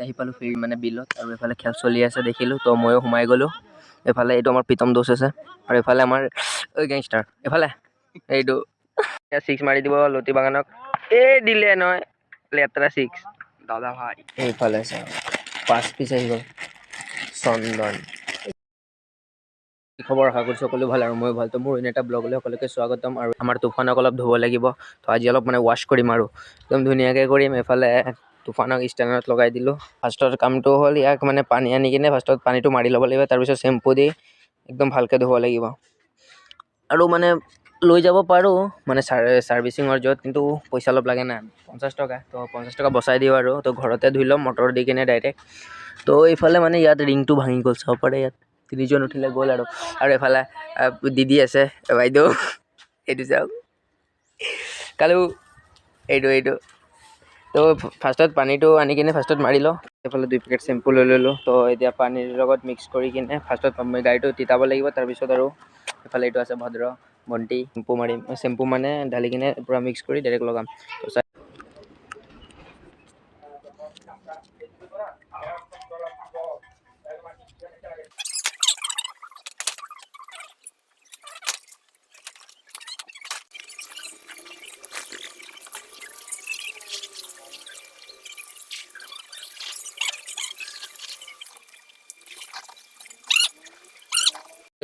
আহি পালোঁ ফিল্ড মানে বিলত আৰু এইফালে খেল চলি আছে দেখিলোঁ তো ময়ো সোমাই গ'লোঁ। এইফালে এইটো আমাৰ প্ৰীতম দোষ আছে আৰু এইফালে আমাৰ গেংষ্টাৰ এইফালে এইটো 6 মাৰি দিব লতি বাগানক দিলে নহয় লেতেৰা 6 দাদা ভাই। এইফালে 5 পিচ আহি গ'ল চন্দন। কি খবৰ? আশা কৰিছোঁ সকলো ভাল আৰু মই ভাল। তো মোৰ এনে এটা ব্লগলৈ সকলোকে স্বাগতম। আৰু আমাৰ তুফানক অলপ ধুব লাগিব তো আজি অলপ মানে ৱাশ্ব কৰিম আৰু একদম ধুনীয়াকৈ কৰিম। এইফালে তুফানক ষ্টেণ্ডত লগাই দিলোঁ। ফাৰ্ষ্টৰ কামটো হ'ল ইয়াক মানে পানী আনি কিনে ফাৰ্ষ্টত পানীটো মাৰি ল'ব লাগিব, তাৰপিছত চেম্পু দি একদম ভালকৈ ধুব লাগিব। আৰু মানে লৈ যাব পাৰোঁ মানে ছাৰ্ভিচিঙৰ য'ত, কিন্তু পইচা অলপ লাগে না 50 টকা। তো 50 টকা বচাই দিওঁ আৰু তো ঘৰতে ধুই ল'ম মটৰ দি কিনে ডাইৰেক্ট। তো এইফালে মানে ইয়াত ৰিংটো ভাঙি গ'ল, চাব পাৰে ইয়াত 3জন উঠিলে গ'ল আৰু এইফালে দিদি আছে বাইদেউ এইটো চাওক কালো এইটো তো ফাৰ্ষ্টত পানীটো আনি কিনে ফাৰ্ষ্টত মাৰি লওঁ। এইফালে 2 পেকেট চেম্পু লৈ ল'লোঁ। তো এতিয়া পানীৰ লগত মিক্স কৰি কিনে ফাৰ্ষ্টত গাড়ীটো তিতাব লাগিব, তাৰপিছত আৰু এইফালে এইটো আছে ভদ্ৰ ভণ্টি চেম্পু মাৰিম। চেম্পু মানে ঢালি কিনে পূৰা মিক্স কৰি ডাইৰেক্ট লগাম।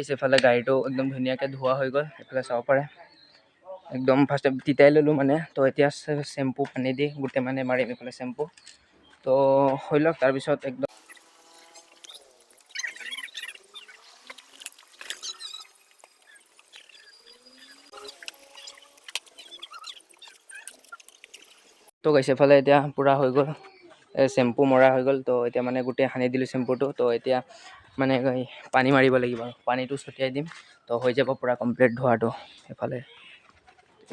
এইফালে গাড়ীটো একদম ধুনীয়াকৈ ধোৱা হৈ গ'ল। এইফালে চাব পাৰে একদম ফাৰ্ষ্ট তিতাই ল'লোঁ মানে। তো এতিয়া চেম্পু পানী দি গোটেই মানে মাৰিম এইফালে চেম্পু। তো হৈ লওক তাৰপিছত একদম তো গাইছে এইফালে এতিয়া পূৰা হৈ গ'ল, চেম্পু মৰা হৈ গ'ল। তো এতিয়া মানে গোটেই সানি দিলোঁ চেম্পুটো। তো এতিয়া মানে পানী মাৰিব লাগিব আৰু পানীটো ছটিয়াই দিম। তো হৈ যাব পূৰা কমপ্লিট ধোৱাটো। এইফালে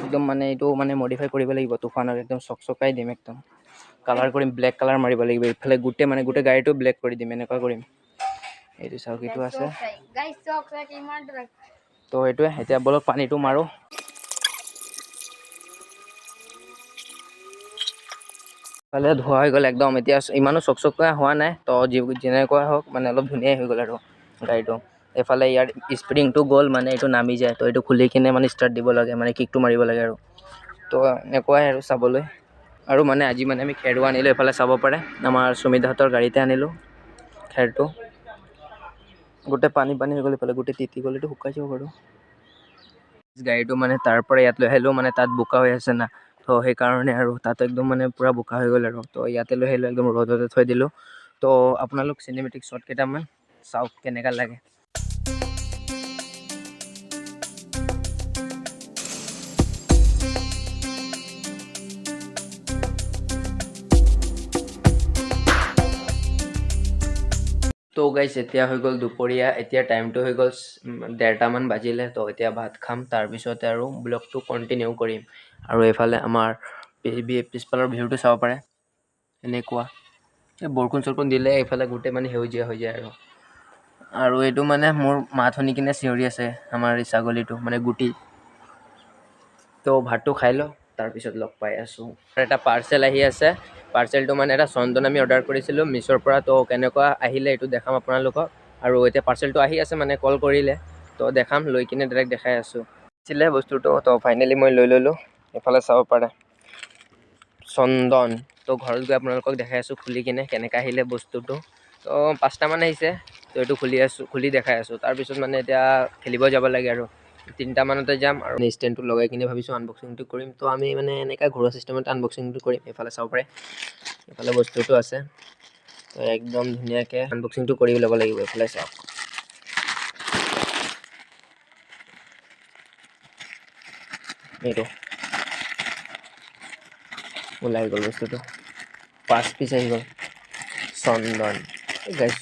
একদম মানে এইটো মানে মডিফাই কৰিব লাগিব তুফানক, একদম চকচকাই দিম, একদম কালাৰ কৰিম, ব্লেক কালাৰ মাৰিব লাগিব। এইফালে গোটেই গাড়ীটো ব্লেক কৰি দিম, এনেকুৱা কৰিম। এইটো চাওক এইটো আছে। তো সেইটোৱে এতিয়া বলক পানীটো মাৰোঁ। ফালে ধোৱা হৈ গ'ল একদম। এতিয়া ইমানো চকচকীয়া হোৱা নাই, তো যেনেকুৱা হওক মানে অলপ ধুনীয়াই হৈ গ'ল আৰু গাড়ীটো। এইফালে ইয়াৰ স্প্ৰিংটো গ'ল মানে এইটো নামি যায়, তো এইটো খুলি কিনে মানে ষ্টাৰ্ট দিব লাগে, মানে কিকটো মাৰিব লাগে আৰু তো এনেকুৱাই আৰু চাবলৈ। আৰু মানে আজি মানে আমি খেৰো আনিলোঁ। এইফালে চাব পাৰে আমাৰ সুমিতহঁতৰ গাড়ীতে আনিলোঁ খেৰটো। গোটেই পানী হৈ গ'ল, এইফালে গোটেই তিতি গ'ল, এইটো শুকাই যাব বাৰু। গাড়ীটো মানে তাৰ পৰা ইয়াত লৈ আহিলোঁ, মানে তাত বোকা হৈ আছে না, তো সেইকাৰণে আৰু তাত একদম মানে পূৰা বোকা হৈ গ'ল আৰু তো ইয়াতে লৈ আহিলোঁ, একদম ৰ'দতে থৈ দিলোঁ। তো আপোনালোক চিনেমেটিক শ্বট কেইটামান চাওক কেনেকুৱা লাগে। তো গাইছ এতিয়া হৈ গ'ল দুপৰীয়া। এতিয়া টাইমটো হৈ গ'ল 1:30মান বাজিলে। তো এতিয়া ভাত খাম, তাৰপিছতে আৰু ব্লগটো কণ্টিনিউ কৰিম। আৰু এইফালে আমাৰ পিছফালৰ ভিউটো চাব পাৰে এনেকুৱা। এই বৰষুণ দিলে এইফালে গোটেই মানে সেউজীয়া হৈ যায় আৰু এইটো মানে মোৰ মাত শুনি কিনে চিঞৰি আছে আমাৰ এই ছাগলীটো, মানে গুটি। তো ভাতটো খাই লওঁ, তাৰপিছত লগ পাই আছোঁ। এটা পাৰ্চেল আহি আছে। পাৰ্চেলটো মানে এটা চন্দন আমি অৰ্ডাৰ কৰিছিলোঁ মিছ'ৰ পৰা। তো কেনেকুৱা আহিলে এইটো দেখাম আপোনালোকক। আৰু এতিয়া পাৰ্চেলটো আহি আছে, মানে কল কৰিলে, তো দেখাম, লৈ কিনে ডাইৰেক্ট দেখাই আছোঁ। আছিলে বস্তুটো, তো ফাইনেলি মই লৈ ল'লোঁ। এইফালে চাব পাৰে চন্দন। তো ঘৰত গৈ আপোনালোকক দেখাই আছোঁ খুলি কিনে কেনেকৈ আহিলে বস্তুটো। তো 5টামান আহিছে, তো এইটো খুলি দেখাই আছোঁ। তাৰপিছত মানে এতিয়া খেলিব যাব লাগে আৰু 3টামানতে যাম। আৰু ষ্টেণ্ডটো লগাই কিনে ভাবিছোঁ আনবক্সিংটো কৰিম। তো আমি মানে এনেকৈ ঘৰুৱা চিষ্টেমত আনবক্সিংটো কৰিম। এইফালে চাব পাৰে এইফালে বস্তুটো আছে, তো একদম ধুনীয়াকৈ আনবক্সিংটো কৰি ল'ব লাগিব। এইফালে চাওক এইটো ওলাই গ'ল বস্তুটো, 5 পিচ আহি গ'ল চন্দন।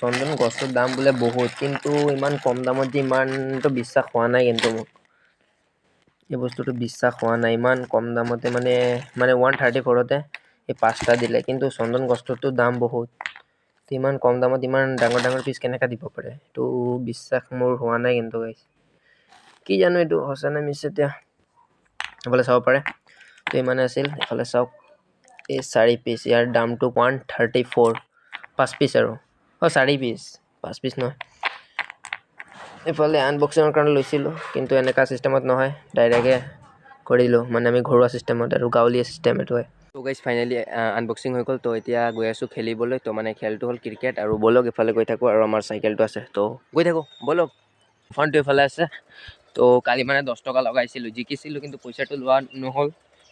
চন্দন গছটোৰ দাম বোলে বহুত, কিন্তু ইমান কম দামত যে ইমানটো বিশ্বাস হোৱা নাই। কিন্তু মোক এই বস্তুটো বিশ্বাস হোৱা নাই, ইমান কম দামতে মানে 134তে এই 5টা দিলে। কিন্তু চন্দন গছটোতো দাম বহুত, ইমান কম দামত ইমান ডাঙৰ পিচ কেনেকৈ দিব পাৰে, এইটো বিশ্বাস মোৰ হোৱা নাই। কিন্তু কি জানো এইটো সঁচা নে মিছা। এতিয়া এইফালে চাব পাৰে তো ইমানে আছিল। এইফালে চাওক এই 4 পিচ, ইয়াৰ দামটো 134। 5 পিচ আৰু 4 পিচ 5 পিচ নহয় এইফালে আনবক্সিঙৰ কাৰণে লৈছিলোঁ কিন্তু এনেকুৱা চিষ্টেমত নহয় ডাইৰেক্টে কৰিলোঁ মানে আমি ঘৰুৱা চিষ্টেমত আৰু গাঁৱলীয়া চিষ্টেম এইটো হয় তো গাইজ ফাইনেলি আনবক্সিং হৈ গ'ল তো এতিয়া গৈ আছোঁ খেলিবলৈ তো মানে খেলটো হ'ল ক্ৰিকেট আৰু ব'লক ইফালে গৈ থাকোঁ আৰু আমাৰ চাইকেলটো আছে তো গৈ থাকোঁ ব'লক ফোনটো ইফালে আছে তো কালি মানে 10 টকা লগাইছিলোঁ জিকিছিলোঁ কিন্তু পইচাটো লোৱা নহ'ল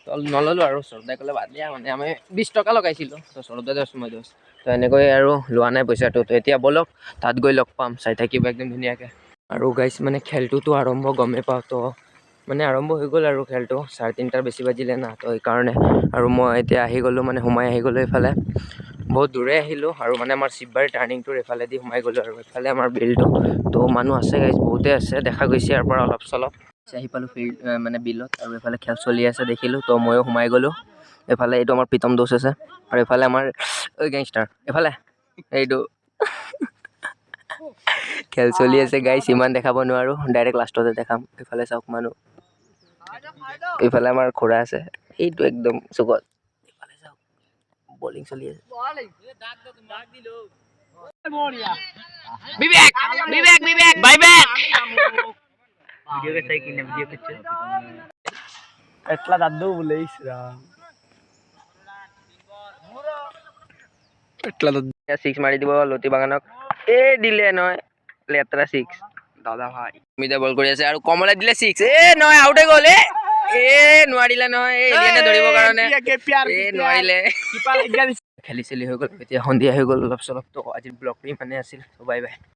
তো নল'লোঁ আৰু সৰদাই ক'লে বাদ দিয়া মানে আমি 20 টকা লগাইছিলোঁ তো সৰদাই 10 মই 10 তো এনেকৈ আৰু লোৱা নাই পইচাটো তো এতিয়া ব'লক তাত গৈ লগ পাম চাই থাকিব একদম ধুনীয়াকৈ আৰু গাইজ মানে খেলটোতো আৰম্ভ গমেই পাওঁ তো মানে আৰম্ভ হৈ গ'ল আৰু খেলটো 3:30 বেছি বাজিলে না তো সেইকাৰণে আৰু মই এতিয়া আহি গ'লোঁ মানে সোমাই আহি গ'লোঁ এইফালে বহুত দূৰে আহিলোঁ আৰু মানে আমাৰ শিৱবাৰী টাৰ্ণিংটোৰ এইফালেদি সোমাই গ'লোঁ আৰু এইফালে আমাৰ বিলটো তো মানুহ আছে গাইজ বহুতে আছে দেখা গৈছে ইয়াৰ পৰা অলপ চলপ আহি পালোঁ ফিল্ড মানে বিলত আৰু এইফালে খেল চলি আছে দেখিলোঁ তো ময়ো সোমাই গ'লোঁ এইফালে এইটো আমাৰ প্ৰীতম দোষ আছে আৰু এইফালে আমাৰ গেংষ্টাৰ এইফালে এইটো খেল চলি আছে গাইজ ইমান দেখাব নোৱাৰোঁ ডাইৰেক্ট লাষ্টতে দেখাম এইফালে চাওক মানুহ এইফালে আমাৰ খুৰা আছে এইটো একদম চুকত এইফালে চাওক বলিং চলি আছে বিবেক বিবেক বিবেক বাই বেক ভিডিও কে চাই কিনে ভিডিও কে এটলা দাদু বলে ইসরা এটলা দাদু 6 মাৰি দিব লতি বাগানক এ দিলে নহয় লেত্ৰা 6 দাদা ভাই মিদা বল কৰি আছে আৰু কমলে দিলে 6 এ নহয় আউট হৈ গ'ল এ নোৱাৰিলে নহয় এ এলিয়ানে ধৰিবৰ কাৰণে এ নোৱাৰিলে খেলি চেলি হৈ গ'ল এতিয়া সন্ধিয়া হৈ গ'ল অলপ চলপ তো আজিৰ ব্লগটো ইমানে আছিল বাই বাই